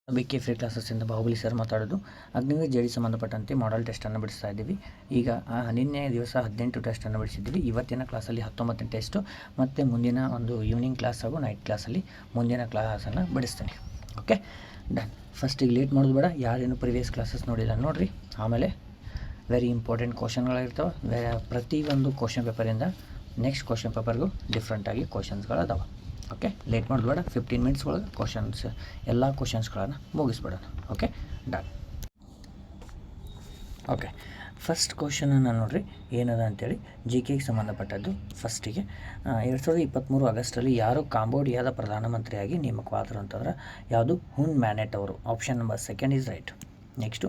BK free ಕ್ಲಾಸಸ್ಸಿಂದ Bahubali sir ಮಾತಾಡೋದು. Agniveer J D ಸಂಬಂಧಪಟ್ಟಂತೆ model ಟೆಸ್ಟನ್ನು ಬಿಡಿಸ್ತಾ ಇದ್ದೀವಿ. ಈಗ ನಿನ್ನೆ ದಿವಸ 18 ಟೆಸ್ಟನ್ನು ಬಿಡಿಸಿದ್ದೀವಿ. ಇವತ್ತಿನ ಕ್ಲಾಸಲ್ಲಿ 19ನೇ ಟೆಸ್ಟು ಮತ್ತು ಮುಂದಿನ ಒಂದು ಈವ್ನಿಂಗ್ ಕ್ಲಾಸ್ ಹಾಗೂ ನೈಟ್ ಕ್ಲಾಸಲ್ಲಿ ಮುಂದಿನ ಕ್ಲಾಸನ್ನು ಬಿಡಿಸ್ತೀನಿ. Okay, done. ಫಸ್ಟಿಗೆ ಲೇಟ್ ಮಾಡೋದು ಬೇಡ. ಯಾರೇನು ಪ್ರಿವಿಯಸ್ ಕ್ಲಾಸಸ್ ನೋಡಿಲ್ಲ ನೋಡಿರಿ. ಆಮೇಲೆ ವೆರಿ ಇಂಪಾರ್ಟೆಂಟ್ ಕ್ವಶನ್ಗಳಿರ್ತವೆ. ಪ್ರತಿಯೊಂದು ಕ್ವಶನ್ ಪೇಪರಿಂದ ನೆಕ್ಸ್ಟ್ ಕ್ವಶನ್ ಪೇಪರ್ಗೂ ಡಿಫ್ರೆಂಟಾಗಿ ಕ್ವಶನ್ಸ್ಗಳದಾವೆ. ಓಕೆ, ಲೇಟ್ ಮಾಡೋದು ಬೇಡ. 15 ಮಿನಿಟ್ಸ್ ಒಳಗೆ ಎಲ್ಲ ಕ್ವಶನ್ಸ್ಗಳನ್ನು ಮುಗಿಸ್ಬಿಡೋಣ. Okay, done. ಓಕೆ, ಫಸ್ಟ್ ಕ್ವಶನನ್ನು ನೋಡಿರಿ ಏನದ ಅಂತೇಳಿ GKಗೆ ಸಂಬಂಧಪಟ್ಟದ್ದು. ಫಸ್ಟಿಗೆ 2023 ಆಗಸ್ಟಲ್ಲಿ ಯಾರು ಕಾಂಬೋಡಿಯಾದ ಪ್ರಧಾನಮಂತ್ರಿಯಾಗಿ ನೇಮಕವಾದರು ಅಂತಂದ್ರೆ ಯಾವುದು? ಹುನ್ ಮ್ಯಾನೆಟ್ ಅವರು. Option number second is right. Next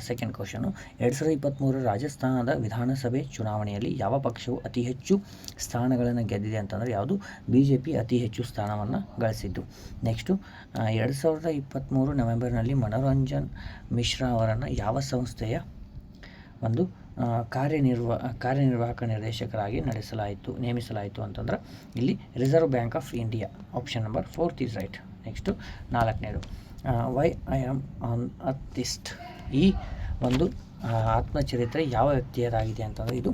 second question, 2023 ರಾಜಸ್ಥಾನದ ವಿಧಾನಸಭೆ ಚುನಾವಣೆಯಲ್ಲಿ ಯಾವ ಪಕ್ಷವು ಅತಿ ಹೆಚ್ಚು ಸ್ಥಾನಗಳನ್ನು ಗೆದ್ದಿದೆ ಅಂತಂದರೆ ಯಾವುದು? BJP ಅತಿ ಹೆಚ್ಚು ಸ್ಥಾನವನ್ನು ಗಳಿಸಿದ್ದು. ನೆಕ್ಸ್ಟು 2023 ನವೆಂಬರ್ನಲ್ಲಿ ಮನೋರಂಜನ್ ಮಿಶ್ರಾ ಅವರನ್ನು ಯಾವ ಸಂಸ್ಥೆಯ ಒಂದು ಕಾರ್ಯನಿರ್ವಾಹಕ ನಿರ್ದೇಶಕರಾಗಿ ನೇಮಿಸಲಾಯಿತು ಅಂತಂದ್ರೆ ಇಲ್ಲಿ reserve bank of India. Option number 4th is right. Next ನಾಲ್ಕನೇದು, ವೈ ಐ ಆಮ್ ಆನ್ ಅರ್ಥಿಸ್ಟ್. ಈ ಒಂದು ಆತ್ಮಚರಿತ್ರೆ ಯಾವ ವ್ಯಕ್ತಿಯದಾಗಿದೆ ಅಂತಂದರೆ ಇದು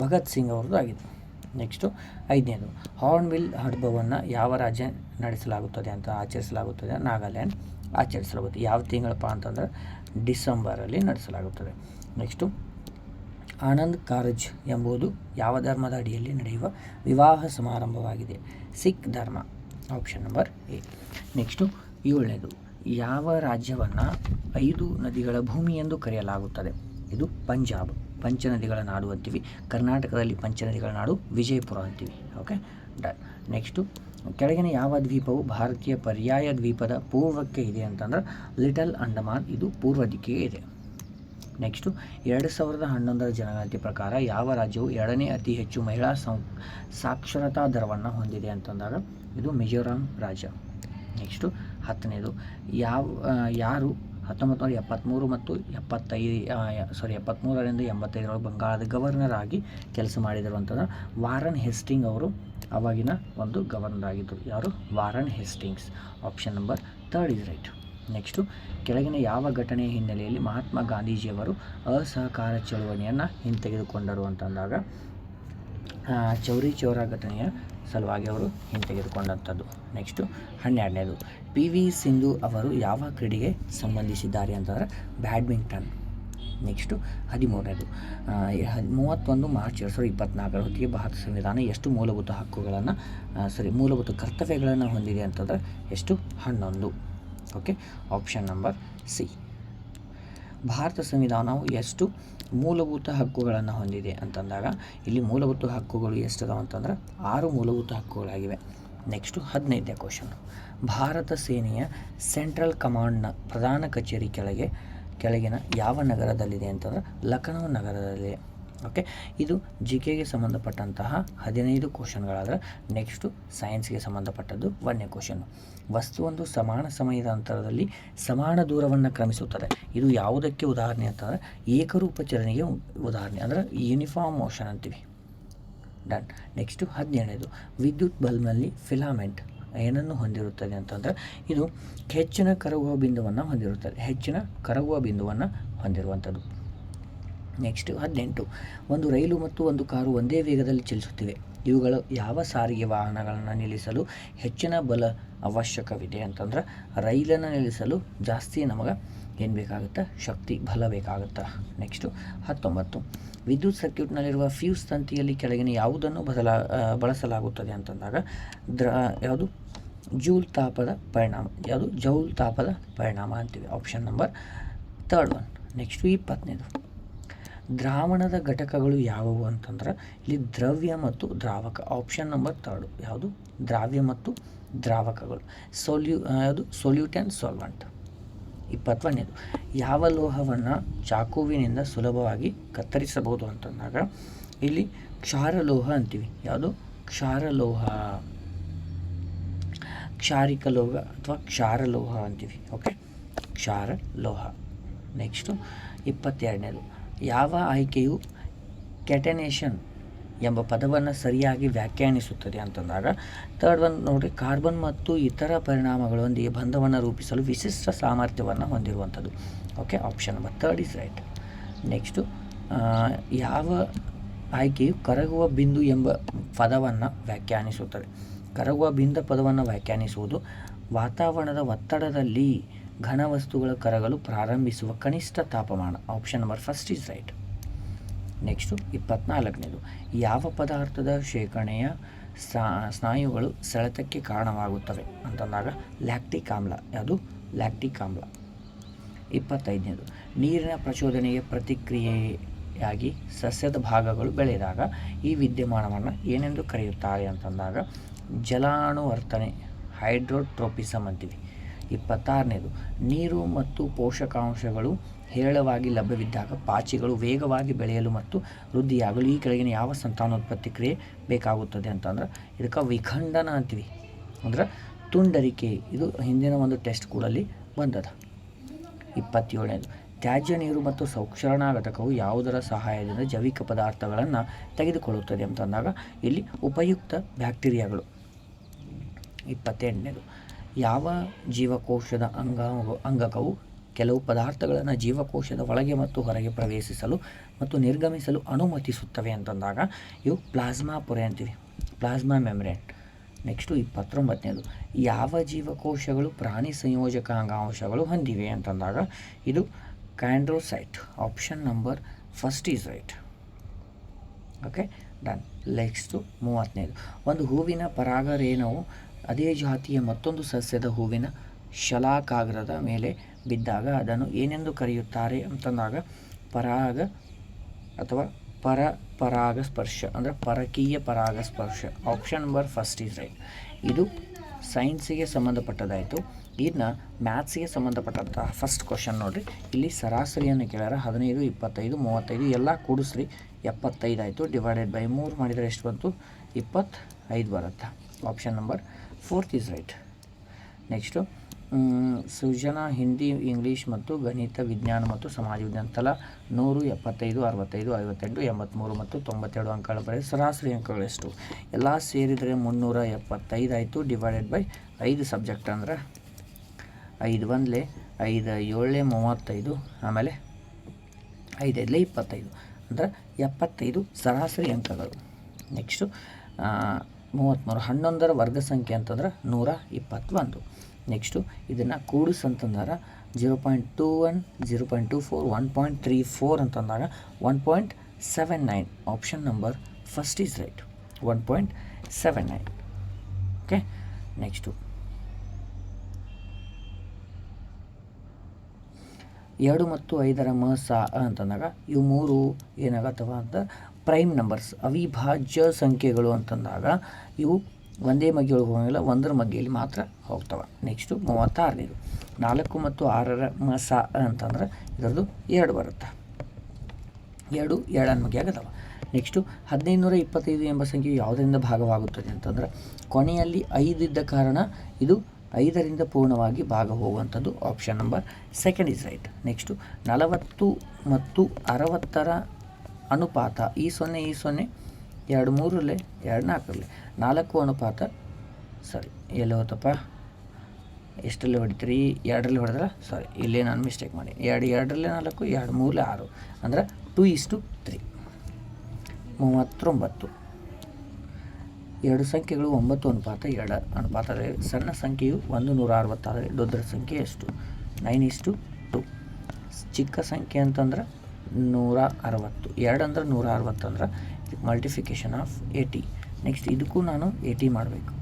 ಭಗತ್ ಸಿಂಗ್ ಅವ್ರದ್ದು ಆಗಿದೆ. ನೆಕ್ಸ್ಟು ಐದನೇದು, ಹಾರ್ನ್ಬಿಲ್ ಹಬ್ಬವನ್ನು ಯಾವ ರಾಜ್ಯ ಆಚರಿಸಲಾಗುತ್ತದೆ? ನಾಗಾಲ್ಯಾಂಡ್ ಆಚರಿಸಲಾಗುತ್ತೆ. ಯಾವ ತಿಂಗಳಪ್ಪ ಅಂತಂದರೆ ಡಿಸೆಂಬರಲ್ಲಿ ನಡೆಸಲಾಗುತ್ತದೆ. ನೆಕ್ಸ್ಟು ಆನಂದ್ ಕಾರ್ಜ್ ಎಂಬುದು ಯಾವ ಧರ್ಮದ ಅಡಿಯಲ್ಲಿ ನಡೆಯುವ ವಿವಾಹ ಸಮಾರಂಭವಾಗಿದೆ? ಸಿಖ್ ಧರ್ಮ. Option number A. ನೆಕ್ಸ್ಟು ಏಳನೇದು, ಯಾವ ರಾಜ್ಯವನ್ನು 5 ನದಿಗಳ ಭೂಮಿ ಎಂದು ಕರೆಯಲಾಗುತ್ತದೆ? ಇದು ಪಂಜಾಬ್. ಪಂಚನದಿಗಳ ನಾಡು ಅಂತೀವಿ. ಕರ್ನಾಟಕದಲ್ಲಿ ಪಂಚನದಿಗಳ ನಾಡು ವಿಜಯಪುರ ಅಂತೀವಿ. Okay, done. ನೆಕ್ಸ್ಟು ಕೆಳಗಿನ ಯಾವ ದ್ವೀಪವು ಭಾರತೀಯ ಪರ್ಯಾಯ ದ್ವೀಪದ ಪೂರ್ವಕ್ಕೆ ಇದೆ ಅಂತಂದ್ರೆ ಲಿಟಲ್ ಅಂಡಮಾನ್. ಇದು ಪೂರ್ವ ದಿಕ್ಕಿಗೆ ಇದೆ. ನೆಕ್ಸ್ಟು 2011 ಜನಗಣತಿ ಪ್ರಕಾರ ಯಾವ ರಾಜ್ಯವು 2ನೇ ಅತಿ ಹೆಚ್ಚು ಮಹಿಳಾ ಸಾಕ್ಷರತಾ ದರವನ್ನು ಹೊಂದಿದೆ ಅಂತಂದಾಗ ಇದು ಮಿಜೋರಾಂ ರಾಜ್ಯ. ನೆಕ್ಸ್ಟು 10ನೇದು, ಯಾರು 1973 ಮತ್ತು 73ರಿಂದ 85 ಬಂಗಾಳದ ಗವರ್ನರ್ ಆಗಿ ಕೆಲಸ ಮಾಡಿದರು ಅಂತಂದ್ರೆ ವಾರನ್ ಹೇಸ್ಟಿಂಗ್ ಅವರು ಅವಾಗಿನ ಒಂದು ಗವರ್ನರ್ ಆಗಿದ್ದರು. ಯಾರು? Warren Hastings. Option number 3rd is right. Next ಕೆಳಗಿನ ಯಾವ ಘಟನೆಯ ಹಿನ್ನೆಲೆಯಲ್ಲಿ ಮಹಾತ್ಮ ಗಾಂಧೀಜಿಯವರು ಅಸಹಕಾರ ಚಳವಳಿಯನ್ನು ಹಿಂತೆಗೆದುಕೊಂಡರು ಅಂತಂದಾಗ ಚೌರಿ ಚೌರಾ ಘಟನೆಯ ಸಲುವಾಗಿ ಅವರು ಹಿಂತೆಗೆದುಕೊಂಡಂಥದ್ದು. ನೆಕ್ಸ್ಟು 12ನೇದು, PV ಸಿಂಧು ಅವರು ಯಾವ ಕ್ರೀಡೆಗೆ ಸಂಬಂಧಿಸಿದ್ದಾರೆ ಅಂತಂದರೆ ಬ್ಯಾಡ್ಮಿಂಟನ್. ನೆಕ್ಸ್ಟು 13ನೇದು, 31 ಮಾರ್ಚ್ 2024 ಹೊತ್ತಿಗೆ ಭಾರತ ಸಂವಿಧಾನ ಎಷ್ಟು ಮೂಲಭೂತ ಕರ್ತವ್ಯಗಳನ್ನು ಹೊಂದಿದೆ ಅಂತಂದರೆ ಎಷ್ಟು? 11. Okay, option number C. Bharat ಸಂವಿಧಾನವು ಎಷ್ಟು ಮೂಲಭೂತ ಹಕ್ಕುಗಳನ್ನು ಹೊಂದಿದೆ ಅಂತಂದಾಗ ಇಲ್ಲಿ ಮೂಲಭೂತ ಹಕ್ಕುಗಳು ಎಷ್ಟಿದಾವೆ ಅಂತಂದ್ರೆ 6 ಮೂಲಭೂತ ಹಕ್ಕುಗಳಾಗಿವೆ. ನೆಕ್ಸ್ಟು 15ನೇ ಕ್ವಶನ್, ಭಾರತ ಸೇನೆಯ ಸೆಂಟ್ರಲ್ ಕಮಾಂಡ್ನ ಪ್ರಧಾನ ಕಚೇರಿ ಕೆಳಗಿನ ಯಾವ ನಗರದಲ್ಲಿದೆ ಅಂತಂದ್ರೆ ಲಖನೌ ನಗರದಲ್ಲಿದೆ. ಓಕೆ, ಇದು GKಗೆ ಸಂಬಂಧಪಟ್ಟಂತಹ 15 ಕ್ವಶನ್ಗಳಾದರೆ ನೆಕ್ಸ್ಟು ಸೈನ್ಸ್ಗೆ ಸಂಬಂಧಪಟ್ಟದ್ದು 1ನೇ ಕ್ವಶನ್ನು. ವಸ್ತುವೊಂದು ಸಮಾನ ಸಮಯದ ಅಂತರದಲ್ಲಿ ಸಮಾನ ದೂರವನ್ನು ಕ್ರಮಿಸುತ್ತದೆ. ಇದು ಯಾವುದಕ್ಕೆ ಉದಾಹರಣೆ ಅಂತಂದರೆ ಏಕರೂಪ ಚಲನೆಗೆ ಉದಾಹರಣೆ, ಅಂದರೆ ಯೂನಿಫಾರ್ಮ್ ಮೋಷನ್ ಅಂತೀವಿ. ಡನ್. ನೆಕ್ಸ್ಟು 17ನೇದು, ವಿದ್ಯುತ್ ಬಲ್ಬ್ನಲ್ಲಿ ಫಿಲಾಮೆಂಟ್ ಏನನ್ನು ಹೊಂದಿರುತ್ತದೆ ಅಂತಂದರೆ ಇದು ಹೆಚ್ಚಿನ ಕರಗುವ ಬಿಂದುವನ್ನು ಹೊಂದಿರುವಂಥದ್ದು. ನೆಕ್ಸ್ಟು 18, ಒಂದು ರೈಲು ಮತ್ತು ಒಂದು ಕಾರು ಒಂದೇ ವೇಗದಲ್ಲಿ ಚಲಿಸುತ್ತಿವೆ. ಇವುಗಳು ಯಾವ ಸಾರಿಗೆ ವಾಹನಗಳನ್ನು ನಿಲ್ಲಿಸಲು ಹೆಚ್ಚಿನ ಬಲ ಅವಶ್ಯಕವಿದೆ ಅಂತಂದ್ರೆ ರೈಲನ್ನು ನಿಲ್ಲಿಸಲು ಜಾಸ್ತಿ ನಮಗೆ ಏನು ಬೇಕಾಗುತ್ತೆ? ಬಲ ಬೇಕಾಗುತ್ತೆ. ನೆಕ್ಸ್ಟು 19, ವಿದ್ಯುತ್ ಸರ್ಕ್ಯೂಟ್ನಲ್ಲಿರುವ ಫ್ಯೂಸ್ ತಂತಿಯಲ್ಲಿ ಕೆಳಗಿನ ಯಾವುದನ್ನು ಬಳಸಲಾಗುತ್ತದೆ ಅಂತಂದಾಗ ಯಾವುದು? ಜೌಲ್ ತಾಪದ ಪರಿಣಾಮ ಅಂತೀವಿ. Option number 3rd one. Next 20ನೇದು, ದ್ರಾವಣದ ಘಟಕಗಳು ಯಾವುವು ಅಂತಂದ್ರೆ ಇಲ್ಲಿ ದ್ರವ್ಯ ಮತ್ತು ದ್ರಾವಕ. ಆಪ್ಷನ್ ನಂಬರ್ 3rd ಯಾವುದು? ದ್ರಾವ್ಯ ಮತ್ತು ದ್ರಾವಕಗಳು. Solute and solvent. 21ನೇದು, ಯಾವ ಲೋಹವನ್ನು ಚಾಕುವಿನಿಂದ ಸುಲಭವಾಗಿ ಕತ್ತರಿಸಬಹುದು ಅಂತಂದಾಗ ಇಲ್ಲಿ ಕ್ಷಾರಲೋಹ ಅಂತೀವಿ. ಯಾವುದು? ಕ್ಷಾರಿಕ ಲೋಹ ಅಥವಾ ಕ್ಷಾರಲೋಹ ಅಂತೀವಿ. ಓಕೆ, ಕ್ಷಾರಲೋಹ. ನೆಕ್ಸ್ಟು 22ನೇದು, ಯಾವ ಆಯ್ಕೆಯು ಕೆಟನೇಷನ್ ಎಂಬ ಪದವನ್ನು ಸರಿಯಾಗಿ ವ್ಯಾಖ್ಯಾನಿಸುತ್ತದೆ ಅಂತಂದಾಗ ಥರ್ಡ್ ಒನ್ ನೋಡಿರಿ, ಕಾರ್ಬನ್ ಮತ್ತು ಇತರ ಪರಿಣಾಮಗಳೊಂದಿಗೆ ಬಂಧವನ್ನು ರೂಪಿಸಲು ವಿಶಿಷ್ಟ ಸಾಮರ್ಥ್ಯವನ್ನು ಹೊಂದಿರುವಂಥದ್ದು. Okay, option number third is right. Next, ಯಾವ ಆಯ್ಕೆಯು ಕರಗುವ ಬಿಂದು ಎಂಬ ಪದವನ್ನು ವ್ಯಾಖ್ಯಾನಿಸುತ್ತದೆ? ಕರಗುವ ಬಿಂದು ಪದವನ್ನು ವ್ಯಾಖ್ಯಾನಿಸುವುದು ವಾತಾವರಣದ ಒತ್ತಡದಲ್ಲಿ ಘನವಸ್ತುಗಳ ಕರಗಲು ಪ್ರಾರಂಭಿಸುವ ಕನಿಷ್ಠ ತಾಪಮಾನ. Option number first is right. Next 24ನೇದು, ಯಾವ ಪದಾರ್ಥದ ಶೇಖರಣೆಯ ಸ್ನಾಯುಗಳು ಸೆಳೆತಕ್ಕೆ ಕಾರಣವಾಗುತ್ತವೆ ಅಂತಂದಾಗ ಲ್ಯಾಕ್ಟಿಕ್ ಆಮ್ಲ. ಯಾವುದು? ಲ್ಯಾಕ್ಟಿಕ್ ಆಮ್ಲ. 25ನೇದು, ನೀರಿನ ಪ್ರಚೋದನೆಗೆ ಪ್ರತಿಕ್ರಿಯೆಯಾಗಿ ಸಸ್ಯದ ಭಾಗಗಳು ಬೆಳೆದಾಗ ಈ ವಿದ್ಯಮಾನವನ್ನು ಏನೆಂದು ಕರೆಯುತ್ತಾರೆ ಅಂತಂದಾಗ ಜಲಾನುವರ್ತನೆ, ಹೈಡ್ರೋಟ್ರೋಪಿಸಮ್ ಅಂತೀವಿ. 26ನೇದು, ನೀರು ಮತ್ತು ಪೋಷಕಾಂಶಗಳು ಹೇರಳವಾಗಿ ಲಭ್ಯವಿದ್ದಾಗ ಪಾಚಿಗಳು ವೇಗವಾಗಿ ಬೆಳೆಯಲು ಮತ್ತು ವೃದ್ಧಿಯಾಗಲು ಈ ಕೆಳಗಿನ ಯಾವ ಸಂತಾನೋತ್ಪತ್ತಿ ಕ್ರಿಯೆ ಬೇಕಾಗುತ್ತದೆ ಅಂತಂದ್ರೆ ಇದಕ್ಕೆ ವಿಖಂಡನ ಅಂತೀವಿ, ಅಂದ್ರೆ ತುಂಡರಿಕೆ. ಇದು ಹಿಂದಿನ ಒಂದು ಟೆಸ್ಟ್ ಕೂಡಲ್ಲಿ ಬಂದದ. 27ನೇದು, ತ್ಯಾಜ್ಯ ನೀರು ಮತ್ತು ಸಂಸ್ಕರಣಾ ಘಟಕವು ಯಾವುದರ ಸಹಾಯದಿಂದ ಜೈವಿಕ ಪದಾರ್ಥಗಳನ್ನು ತೆಗೆದುಕೊಳ್ಳುತ್ತದೆ ಅಂತಂದಾಗ ಇಲ್ಲಿ ಉಪಯುಕ್ತ ಬ್ಯಾಕ್ಟೀರಿಯಾಗಳು. 28ನೇದು, ಯಾವ ಜೀವಕೋಶದ ಅಂಗಕವು ಕೆಲವು ಪದಾರ್ಥಗಳನ್ನು ಜೀವಕೋಶದ ಒಳಗೆ ಮತ್ತು ಹೊರಗೆ ಪ್ರವೇಶಿಸಲು ಮತ್ತು ನಿರ್ಗಮಿಸಲು ಅನುಮತಿಸುತ್ತವೆ ಅಂತಂದಾಗ ಇವು ಪ್ಲಾಸ್ಮಾ ಪೊರೆ ಅಂತೀವಿ, ಪ್ಲಾಸ್ಮಾ ಮೆಮ್ಬ್ರೇನ್. ನೆಕ್ಸ್ಟು 29ನೇದು, ಯಾವ ಜೀವಕೋಶಗಳು ಪ್ರಾಣಿ ಸಂಯೋಜಕ ಅಂಗಾಂಶಗಳು ಹೊಂದಿವೆ ಅಂತಂದಾಗ ಇದು chondrocyte. Option number first is right. Okay, done. Next 30ನೇದು, ಒಂದು ಹೂವಿನ ಪರಾಗರೇಣುವು ಅದೇ ಜಾತಿಯ ಮತ್ತೊಂದು ಸಸ್ಯದ ಹೂವಿನ ಶಲಾಕಾಗ್ರದ ಮೇಲೆ ಬಿದ್ದಾಗ ಅದನ್ನು ಏನೆಂದು ಕರೆಯುತ್ತಾರೆ ಅಂತಂದಾಗ ಪರಾಗ ಅಥವಾ ಪರಾಗಸ್ಪರ್ಶ, ಅಂದರೆ ಪರಕೀಯ ಪರಾಗಸ್ಪರ್ಶ. Option number first is right. ಇದು ಸೈನ್ಸಿಗೆ ಸಂಬಂಧಪಟ್ಟದಾಯಿತು. ಇನ್ನು ಮ್ಯಾಥ್ಸಿಗೆ ಸಂಬಂಧಪಟ್ಟಂಥ ಫಸ್ಟ್ ಕ್ವಶನ್ ನೋಡಿರಿ. ಇಲ್ಲಿ ಸರಾಸರಿಯನ್ನು ಕೇಳ್ಯಾರ. 15, 25, 35 ಎಲ್ಲ ಕೂಡಿಸ್ರಿ 75 ಆಯಿತು. ಡಿವೈಡೆಡ್ ಬೈ 3 ಮಾಡಿದರೆ ಎಷ್ಟು ಬಂತು? 25 ಬರುತ್ತೆ. Option number fourth is right. Next Srujana Hindi, English ಮತ್ತು ಗಣಿತ, ವಿಜ್ಞಾನ ಮತ್ತು ಸಮಾಜ ವಿಜ್ಞಾನ ತಲಾ 100, 75, 65, 58, 83 ಮತ್ತು 92 ಅಂಕಗಳು ಬರೆದು ಸರಾಸರಿ ಅಂಕಗಳೆಷ್ಟು? ಎಲ್ಲ ಸೇರಿದರೆ 375 ಆಯಿತು. ಡಿವೈಡೆಡ್ ಬೈ 5 ಸಬ್ಜೆಕ್ಟ್ ಅಂದರೆ 5 1 5 7 35, ಆಮೇಲೆ 5 5 25 ಅಂದರೆ 75 ಸರಾಸರಿ ಅಂಕಗಳು. ನೆಕ್ಸ್ಟು 33 11ರ ವರ್ಗ ಸಂಖ್ಯೆ ಅಂತಂದ್ರೆ 121. ನೆಕ್ಸ್ಟು ಇದನ್ನು ಕೂಡಿಸ್ ಅಂತಂದ್ರೆ 0.21, 0.24, 1.34 ಅಂತಂದಾಗ 1.79. Option number first is right. 1.79. Okay, next 2 ಮತ್ತು 5ರ ಅಂತಂದಾಗ ಇವು 3 ಏನಾಗತ್ತವ ಅಂತ ಪ್ರೈಮ್ ನಂಬರ್ಸ್, ಅವಿಭಾಜ್ಯ ಸಂಖ್ಯೆಗಳು ಅಂತಂದಾಗ ಇವು ಒಂದೇ ಮಗ್ಗೆಯೊಳಗೆ ಹೋಗಂಗಿಲ್ಲ, ಒಂದರ ಮಗ್ಗೆಯಲ್ಲಿ ಮಾತ್ರ ಹೋಗ್ತವೆ. ನೆಕ್ಸ್ಟು 36ನೇದು, 4 ಮತ್ತು 6ರ ಅಂತಂದ್ರೆ ಇದರದ್ದು 2 ಬರುತ್ತೆ. 2 7ನ ಮಗ್ಗೆ ಆಗತ್ತವ. ನೆಕ್ಸ್ಟು 1525 ಎಂಬ ಸಂಖ್ಯೆಯು ಯಾವುದರಿಂದ ಭಾಗವಾಗುತ್ತದೆ ಅಂತಂದ್ರೆ ಕೊನೆಯಲ್ಲಿ 5 ಇದ್ದ ಕಾರಣ ಇದು 5ರಿಂದ ಪೂರ್ಣವಾಗಿ ಭಾಗ ಹೋಗುವಂಥದ್ದು. Option number second is right. Next 40 ಮತ್ತು 60ರ ಅನುಪಾತ ಈ 0 ಈ 0 2 3ರಲ್ಲಿ 2 4ರಲ್ಲಿ 4 ಅನುಪಾತ ಸಾರಿ ಎಲ್ಲಿ ಹೋತಪ್ಪ, ಎಷ್ಟರಲ್ಲಿ ಹೊಡಿತೀರಿ? 2ರಲ್ಲಿ ಹೊಡೆದ್ರೆ ಸಾರಿ, ಇಲ್ಲೇ ನಾನು ಮಿಸ್ಟೇಕ್ ಮಾಡಿ 2 2ರಲ್ಲಿ 4 2 3ರಲ್ಲಿ 6 ಅಂದರೆ 2:3. 39 2 ಸಂಖ್ಯೆಗಳು 9 ಅನುಪಾತ 2 ಅನುಪಾತ. ಸಣ್ಣ ಸಂಖ್ಯೆಯು 160 ಆದರೆ ದೊಡ್ಡ ಸಂಖ್ಯೆ ಎಷ್ಟು? 9:2. ಚಿಕ್ಕ ಸಂಖ್ಯೆ ಅಂತಂದ್ರೆ 160. 2 ಅಂದ್ರೆ 160 ಅಂದ್ರೆ ಮಲ್ಟಿಫಿಕೇಶನ್ ಆಫ್ 80. ನೆಕ್ಸ್ಟ್ ಇದಕ್ಕೂ ನಾನು 80 ಮಾಡಬೇಕು.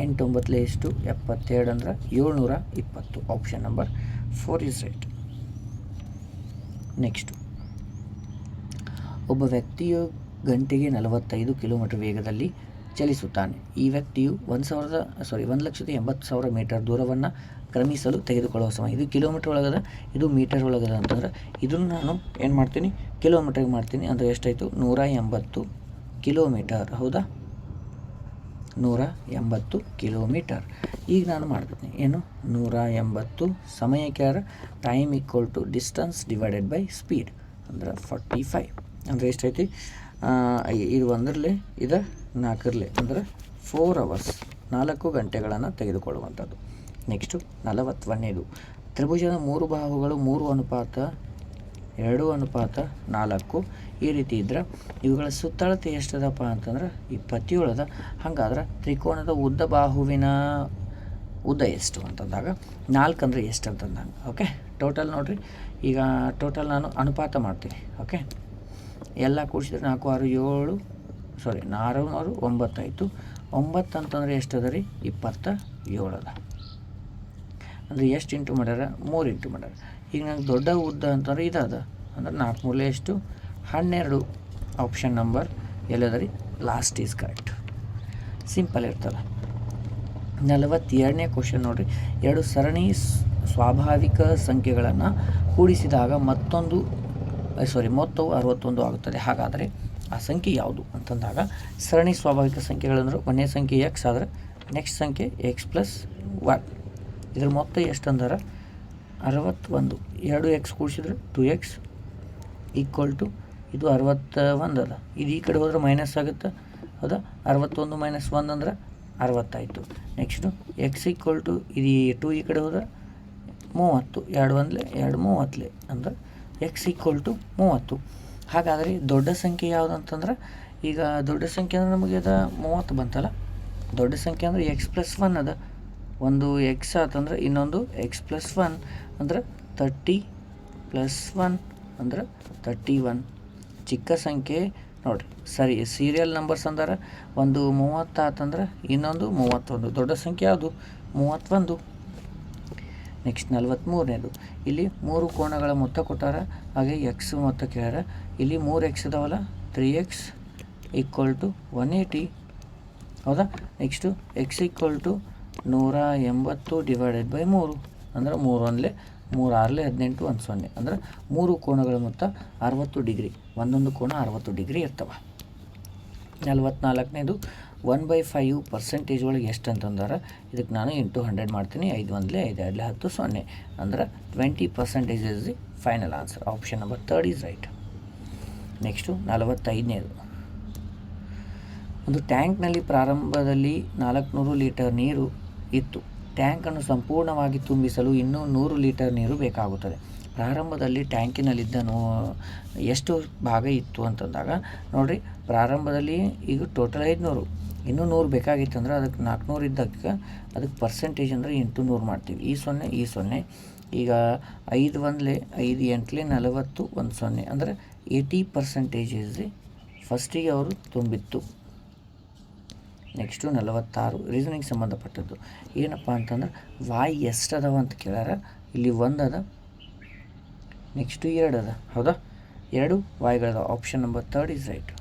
8 9 ಎಷ್ಟು? 72 ಅಂದ್ರೆ 720. Option number 4 is right. Next ಒಬ್ಬ ವ್ಯಕ್ತಿಯು ಗಂಟೆಗೆ 45 ಕಿಲೋಮೀಟರ್ ವೇಗದಲ್ಲಿ ಚಲಿಸುತ್ತಾನೆ. ಈ ವ್ಯಕ್ತಿಯು 1,80,000 ಮೀಟರ್ ದೂರವನ್ನು ಕ್ರಮಿಸಲು ತೆಗೆದುಕೊಳ್ಳುವ ಸಮಯ. ಇದು ಕಿಲೋಮೀಟರ್ ಒಳಗದ, ಇದು ಮೀಟರ್ ಒಳಗದ ಅಂತಂದ್ರೆ ಇದನ್ನು ನಾನು ಏನು ಮಾಡ್ತೀನಿ? ಕಿಲೋಮೀಟರ್ಗೆ ಮಾಡ್ತೀನಿ. ಅಂದರೆ ಎಷ್ಟಾಯಿತು? 180 ಕಿಲೋಮೀಟರ್. ಹೌದಾ? 180 ಕಿಲೋಮೀಟರ್. ಈಗ ನಾನು ಮಾಡ್ತೀನಿ ಏನು? 180 ಸಮಯಕ್ಕೆ time equal to distance divided by speed ಅಂದರೆ 45. ಅಂದರೆ ಎಷ್ಟೈತಿ? ಇದು ಒಂದರಲ್ಲೇ ಇದು 4ರಲ್ಲೇ ಅಂದರೆ 4 ಅವರ್ಸ್ 4 ಗಂಟೆಗಳನ್ನು ತೆಗೆದುಕೊಳ್ಳುವಂಥದ್ದು. ನೆಕ್ಸ್ಟು 41ನೇದು ತ್ರಿಭುಜದ 3 ಬಾಹುಗಳು 3:2:4 ಈ ರೀತಿ ಇದ್ರೆ ಇವುಗಳ ಸುತ್ತಳತೆ ಎಷ್ಟದಪ್ಪ ಅಂತಂದ್ರೆ 27 ಅದ. ಹಂಗಾದ್ರೆ ತ್ರಿಕೋನದ ಉದ್ದ ಬಾಹುವಿನ ಉದ್ದ ಎಷ್ಟು ಅಂತಂದಾಗ 4 ಅಂದರೆ ಎಷ್ಟು ಅಂತಂದಾಗ ಓಕೆ. ಟೋಟಲ್ ನೋಡಿರಿ, ಈಗ ಟೋಟಲ್ ನಾನು ಅನುಪಾತ ಮಾಡ್ತೀನಿ. ಓಕೆ, ಎಲ್ಲ ಕೂಡಿಸಿದ್ರೆ 4 6 7 ಸಾರಿ 4 6 9 ಆಯಿತು. 9 ಅಂತಂದರೆ ಎಷ್ಟು ಅದ ರೀ 27 ಅದ. ಅಂದರೆ ಎಷ್ಟು ಇಂಟು ಮಾಡ್ಯಾರ 3 ಇಂಟು ಮಾಡ್ಯಾರ. ಈಗ ನಂಗೆ ದೊಡ್ಡ ಉದ್ದ ಅಂತಂದ್ರೆ ಇದದ ಅಂದ್ರೆ 4 ಮೂಲೆ ಎಷ್ಟು 12. ಆಪ್ಷನ್ ನಂಬರ್ ಎಲ್ಲದ ರೀ ಲಾಸ್ಟ್ ಈಸ್ ಕರೆಕ್ಟ್. ಸಿಂಪಲ್ ಇರ್ತದೆ. 42ನೇ ಕ್ವಶನ್ ನೋಡಿರಿ, 2 ಸರಣಿ ಸ್ವಾಭಾವಿಕ ಸಂಖ್ಯೆಗಳನ್ನು ಕೂಡಿಸಿದಾಗ ಮೊತ್ತವು 61 ಆಗುತ್ತದೆ. ಹಾಗಾದರೆ ಆ ಸಂಖ್ಯೆ ಯಾವುದು ಅಂತಂದಾಗ ಸರಣಿ ಸ್ವಾಭಾವಿಕ ಸಂಖ್ಯೆಗಳಂದ್ರೆ ಒಂದನೇ ಸಂಖ್ಯೆ ಎಕ್ಸ್ ಆದರೆ ನೆಕ್ಸ್ಟ್ ಸಂಖ್ಯೆ x+1. ಇದ್ರ ಮೊತ್ತ ಎಷ್ಟು ಅಂದ್ರೆ 61. 2x ಕೂಡಿಸಿದ್ರೆ 2x ಈಕ್ವಲ್ ಟು ಇದು 61 ಅದ. ಇದು ಈ ಕಡೆ ಹೋದ್ರೆ ಮೈನಸ್ ಆಗುತ್ತೆ ಹೌದಾ. 61 - 1 ಅಂದ್ರೆ 60 ಆಯಿತು. ನೆಕ್ಸ್ಟು ಎಕ್ಸ್ ಈಕ್ವಲ್ ಟು ಇದು 2 ಈ ಕಡೆ ಹೋದ್ರೆ 30. 2 1 2 30 ಅಂದ್ರೆ ಎಕ್ಸ್ ಈಕ್ವಲ್ ಟು 30. ಹಾಗಾದರೆ ದೊಡ್ಡ ಸಂಖ್ಯೆ ಯಾವುದು ಅಂತಂದ್ರೆ ಈಗ ದೊಡ್ಡ ಸಂಖ್ಯೆ ಅಂದರೆ ನಮಗೆ ಅದು 30 ಬಂತಲ್ಲ. ದೊಡ್ಡ ಸಂಖ್ಯೆ ಅಂದರೆ x+1 ಅದ. ಒಂದು ಎಕ್ಸ್ ಆತಂದ್ರೆ ಇನ್ನೊಂದು x+1 ಅಂದ್ರೆ 30 + 1 ಅಂದ್ರೆ 31. ಚಿಕ್ಕ ಸಂಖ್ಯೆ ನೋಡಿರಿ ಸರಿ ಸೀರಿಯಲ್ ನಂಬರ್ಸ್ ಅಂದ್ರೆ ಒಂದು 30 ಆತಂದ್ರೆ ಇನ್ನೊಂದು 31. ದೊಡ್ಡ ಸಂಖ್ಯೆ ಯಾವುದು 31. ನೆಕ್ಸ್ಟ್ 43ನೇದು ಇಲ್ಲಿ 3 ಕೋನಗಳ ಮೊತ್ತ ಕೊಟ್ಟಾರ, ಹಾಗೆ ಎಕ್ಸ್ ಮೊತ್ತ ಕೇಳ್ಯಾರ. ಇಲ್ಲಿ 3x ಇದಾವಲ್ಲ 3x = 180 ಹೌದಾ. ನೆಕ್ಸ್ಟು x = 180/3 ಅಂದ್ರೆ 3 1 3 6 18 1 0 ಅಂದ್ರೆ 3 ಕೋನಗಳ ಮೊತ್ತ 60 ಡಿಗ್ರಿ. ಒಂದೊಂದು ಕೋನ 60 ಡಿಗ್ರಿ ಇರ್ತವೆ. 44ನೇದು 1/5% ಒಳಗೆ ಎಷ್ಟು ಅಂತಂದ್ರೆ ಇದಕ್ಕೆ ನಾನು ಇಂಟು 100 ಮಾಡ್ತೀನಿ. 5 1 5 2 10 0 ಅಂದ್ರೆ 20% is the final answer. Option number 3 is right. Next 45ನೇದು ಒಂದು ಟ್ಯಾಂಕ್ನಲ್ಲಿ ಪ್ರಾರಂಭದಲ್ಲಿ 400 ಲೀಟರ್ ನೀರು ಇತ್ತು. ಟ್ಯಾಂಕನ್ನು ಸಂಪೂರ್ಣವಾಗಿ ತುಂಬಿಸಲು ಇನ್ನೂ 100 ಲೀಟರ್ ನೀರು ಬೇಕಾಗುತ್ತದೆ. ಪ್ರಾರಂಭದಲ್ಲಿ ಟ್ಯಾಂಕಿನಲ್ಲಿದ್ದ ಎಷ್ಟು ಭಾಗ ಇತ್ತು ಅಂತಂದಾಗ ನೋಡಿರಿ, ಪ್ರಾರಂಭದಲ್ಲಿ ಈಗ ಟೋಟಲ್ 500, ಇನ್ನೂ 100 ಬೇಕಾಗಿತ್ತು ಅಂದ್ರೆ ಅದಕ್ಕೆ 400 ಇದ್ದಕ್ಕೆ ಅದಕ್ಕೆ ಪರ್ಸೆಂಟೇಜ್ ಅಂದರೆ ಇಂಟು 100 ಮಾಡ್ತೀವಿ. ಈ 0 ಈಗ 5 1 5 8 40 1 0 ಅಂದರೆ 80% ಇಸ್ ಫಸ್ಟಿಗೆ ಅವರು ತುಂಬಿತ್ತು. ನೆಕ್ಸ್ಟು 46 ರೀಸನಿಂಗ್ ಸಂಬಂಧಪಟ್ಟದ್ದು ಏನಪ್ಪ ಅಂತಂದ್ರೆ ವಾಯ್ ಎಷ್ಟು ಅದಾವ ಅಂತ ಕೇಳ್ಯಾರ. ಇಲ್ಲಿ 1 ಅದ, ನೆಕ್ಸ್ಟು 2 ಅದ ಹೌದಾ. 2 ವಾಯ್ಗಳದ. Option number 3 is right.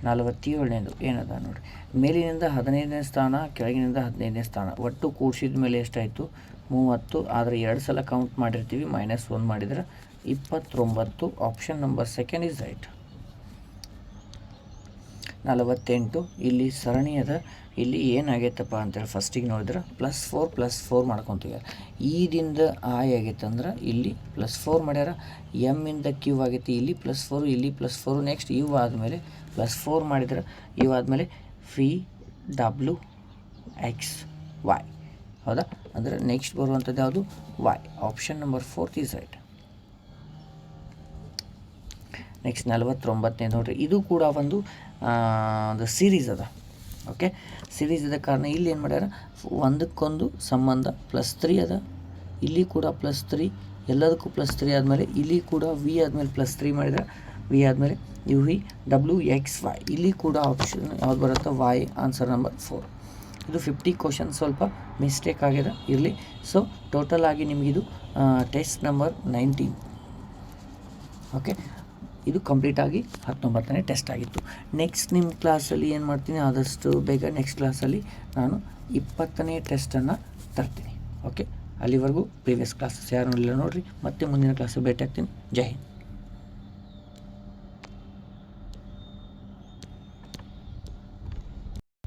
47ನೇದು ಏನದ ನೋಡಿ, ಮೇಲಿನಿಂದ 15ನೇ ಸ್ಥಾನ ಕೆಳಗಿನಿಂದ 15ನೇ ಸ್ಥಾನ ಒಟ್ಟು ಕೂಡಿಸಿದ ಮೇಲೆ ಎಷ್ಟಾಯಿತು 30. ಆದರೆ 2 ಸಲ ಕೌಂಟ್ ಮಾಡಿರ್ತೀವಿ, -1 ಮಾಡಿದರೆ 29. Option number 2 is right. 48 ಇಲ್ಲಿ ಸರಣಿ ಅದ. ಇಲ್ಲಿ ಏನಾಗೈತಪ್ಪ ಅಂತೇಳಿ ಫಸ್ಟಿಗೆ ನೋಡಿದ್ರೆ +4 ಮಾಡ್ಕೊತೀವಿ. ಈದಿಂದ ಆಯ್ ಆಗೈತೆ ಅಂದ್ರೆ ಇಲ್ಲಿ +4 ಮಾಡ್ಯಾರ. ಎಮ್ಮಿಂದ ಕ್ಯೂ ಆಗೈತಿ, ಇಲ್ಲಿ +4 ಇಲ್ಲಿ +4. ನೆಕ್ಸ್ಟ್ ಇವು ಆದಮೇಲೆ +4 ಮಾಡಿದ್ರೆ ಇವು ಆದಮೇಲೆ VWXY ಹೌದಾ. ಅಂದರೆ ನೆಕ್ಸ್ಟ್ ಬರುವಂಥದ್ದು ಯಾವುದು Y. Option number 4 is right. Next 49ನೇ ನೋಡಿರಿ, ಇದು ಕೂಡ ಒಂದು ಸೀರೀಸ್ ಅದ. ಓಕೆ, ಸೀರೀಸ್ ಇದ ಕಾರಣ ಇಲ್ಲಿ ಏನು ಮಾಡ್ಯಾರ, ಒಂದಕ್ಕೊಂದು ಸಂಬಂಧ +3 ಅದ. ಇಲ್ಲಿ ಕೂಡ +3, ಎಲ್ಲದಕ್ಕೂ +3 ಆದಮೇಲೆ ಇಲ್ಲಿ ಕೂಡ V ಆದಮೇಲೆ +3 ಮಾಡಿದ್ರೆ V ಆದಮೇಲೆ VWXY. ಇಲ್ಲಿ ಕೂಡ ಆಪ್ಷನ್ ಯಾವ್ದು ಬರುತ್ತೆ Y. Answer number 4. ಇದು 50 ಕ್ವಶನ್ ಸ್ವಲ್ಪ ಮಿಸ್ಟೇಕ್ ಆಗಿದೆ, ಇರಲಿ. ಸೊ ಟೋಟಲ್ ಆಗಿ ನಿಮಗಿದು ಟೆಸ್ಟ್ ನಂಬರ್ 19. ಓಕೆ, ಇದು ಕಂಪ್ಲೀಟಾಗಿ 19ನೇ ಟೆಸ್ಟ್ ಆಗಿತ್ತು. ನೆಕ್ಸ್ಟ್ ನಿಮ್ಮ ಕ್ಲಾಸಲ್ಲಿ ಏನು ಮಾಡ್ತೀನಿ, ಆದಷ್ಟು ಬೇಗ ನೆಕ್ಸ್ಟ್ ಕ್ಲಾಸಲ್ಲಿ ನಾನು 20ನೇ ಟೆಸ್ಟನ್ನು ತರ್ತೀನಿ. ಓಕೆ, ಅಲ್ಲಿವರೆಗೂ ಪ್ರೀವಿಯಸ್ ಕ್ಲಾಸಸ್ ಯಾರು ನೋಡಿಲ್ಲ ನೋಡಿರಿ. ಮತ್ತೆ ಮುಂದಿನ ಕ್ಲಾಸಲ್ಲಿ ಭೇಟಿ ಆಗ್ತೀನಿ. ಜೈ ಹಿಂದ್.